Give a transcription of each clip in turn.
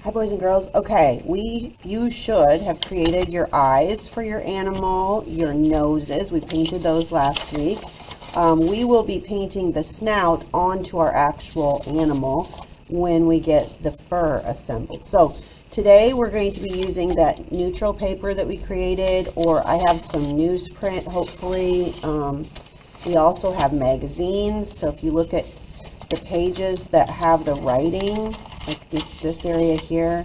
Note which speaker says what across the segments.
Speaker 1: Hi boys and girls. Okay, you should have created your eyes for your animal, your noses. We painted those last week. We will be painting the snout onto our actual animal when we get the fur assembled. So today we're going to be using that neutral paper that we created, or I have some newsprint hopefully. We also have magazines, so if you look at the pages that have the writing, like this area here,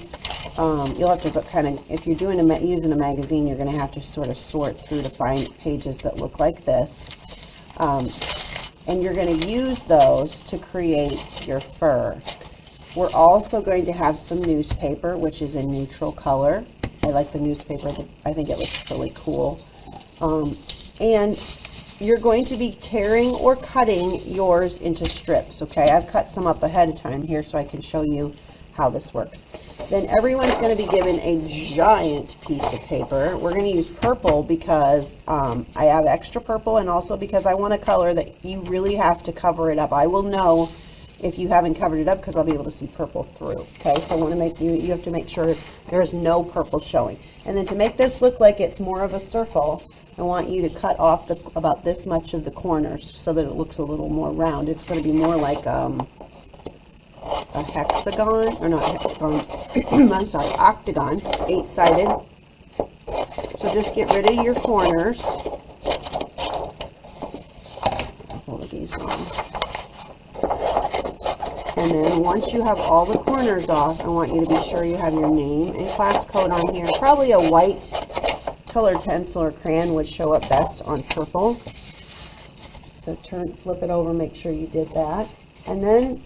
Speaker 1: you'll have to kind of, if you're using a magazine, you're going to have to sort of sort through to find pages that look like this. And you're going to use those to create your fur. We're also going to have some newspaper, which is a neutral color. I like the newspaper. I think it looks really cool. And you're going to be tearing or cutting yours into strips, okay? I've cut some up ahead of time here so I can show you how this works. Then everyone's going to be given a giant piece of paper. We're going to use purple because I have extra purple, and also because I want a color that you really have to cover it up. I will know if you haven't covered it up because I'll be able to see purple through, okay? So I want to make you have to make sure there's no purple showing. And then to make this look like it's more of a circle, I want you to cut off about this much of the corners so that it looks a little more round. It's going to be more like a hexagon, or not hexagon, I'm sorry, octagon, 8-sided. So just get rid of your corners. All of these wrong. And then once you have all the corners off, I want you to be sure you have your name and class code on here. Probably a white colored pencil or crayon would show up best on purple. So flip it over, make sure you did that. And then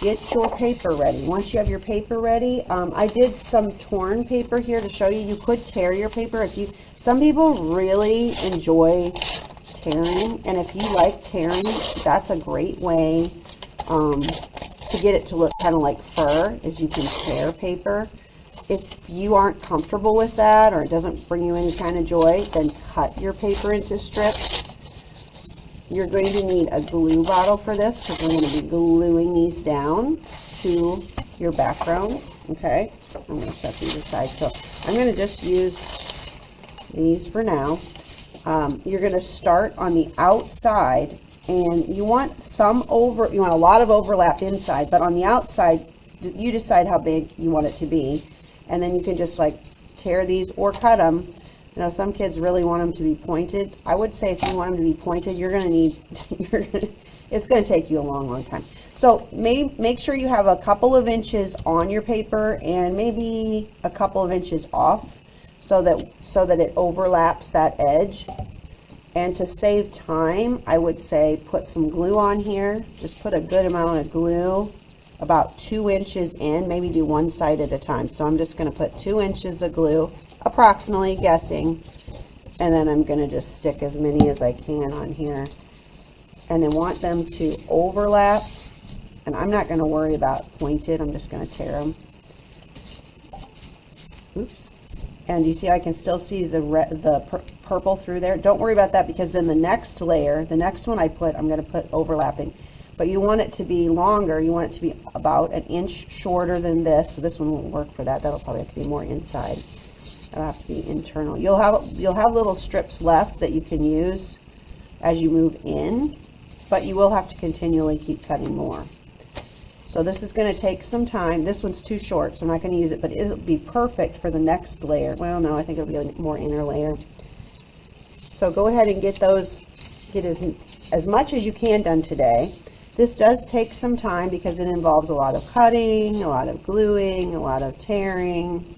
Speaker 1: get your paper ready. Once you have your paper ready, I did some torn paper here to show you. You could tear your paper. Some people really enjoy tearing, and if you like tearing, that's a great way to get it to look kind of like fur, is you can tear paper. If you aren't comfortable with that, or it doesn't bring you any kind of joy, then cut your paper into strips. You're going to need a glue bottle for this because we're going to be gluing these down to your background. Okay, I'm going to set these aside. So I'm going to just use these for now. You're going to start on the outside, and you want you want a lot of overlap inside, but on the outside, you decide how big you want it to be, and then you can just like tear these or cut them. You know, some kids really want them to be pointed. I would say if you want them to be pointed, it's going to take you a long time. So make sure you have a couple of inches on your paper and maybe a couple of inches off so that it overlaps that edge. And to save time, I would say put some glue on here. Just put a good amount of glue, about 2 inches in, maybe do one side at a time. So I'm just going to put 2 inches of glue, approximately guessing, and then I'm going to just stick as many as I can on here, and then want them to overlap. And I'm not going to worry about pointed, I'm just going to tear them. Oops. And you see I can still see the purple through there. Don't worry about that, because then the next layer, the next one I'm going to put overlapping. But you want it to be longer. You want it to be about an inch shorter than this. So this one won't work for that. That'll probably have to be more inside. That'll have to be internal. You'll have little strips left that you can use as you move in, but you will have to continually keep cutting more. So this is going to take some time. This one's too short, so I'm not going to use it, but it'll be perfect for the next layer. Well, no, I think it'll be a more inner layer. So go ahead and get as much as you can done today. This does take some time because it involves a lot of cutting, a lot of gluing, a lot of tearing.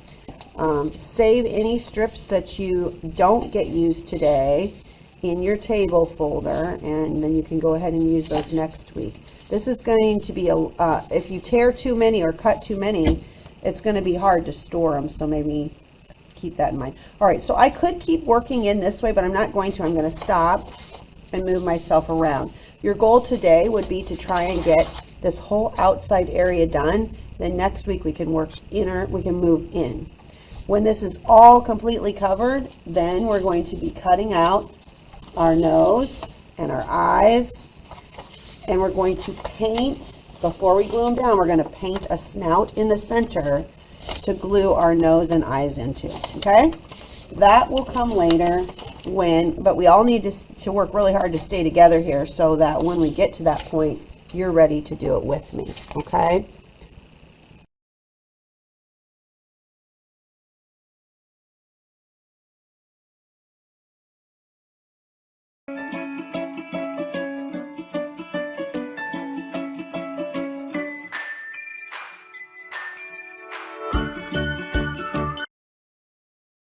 Speaker 1: Save any strips that you don't get used today in your table folder, and then you can go ahead and use those next week. This is going to be, if you tear too many or cut too many, it's going to be hard to store them, so maybe keep that in mind. All right, so I could keep working in this way, but I'm not going to. I'm going to stop and move myself around. Your goal today would be to try and get this whole outside area done. Then next week we can move in. When this is all completely covered, then we're going to be cutting out our nose and our eyes, and we're going to paint before we glue them down, we're going to paint a snout in the center to glue our nose and eyes into, okay? That will come later but we all need to work really hard to stay together here so that when we get to that point, you're ready to do it with me, okay?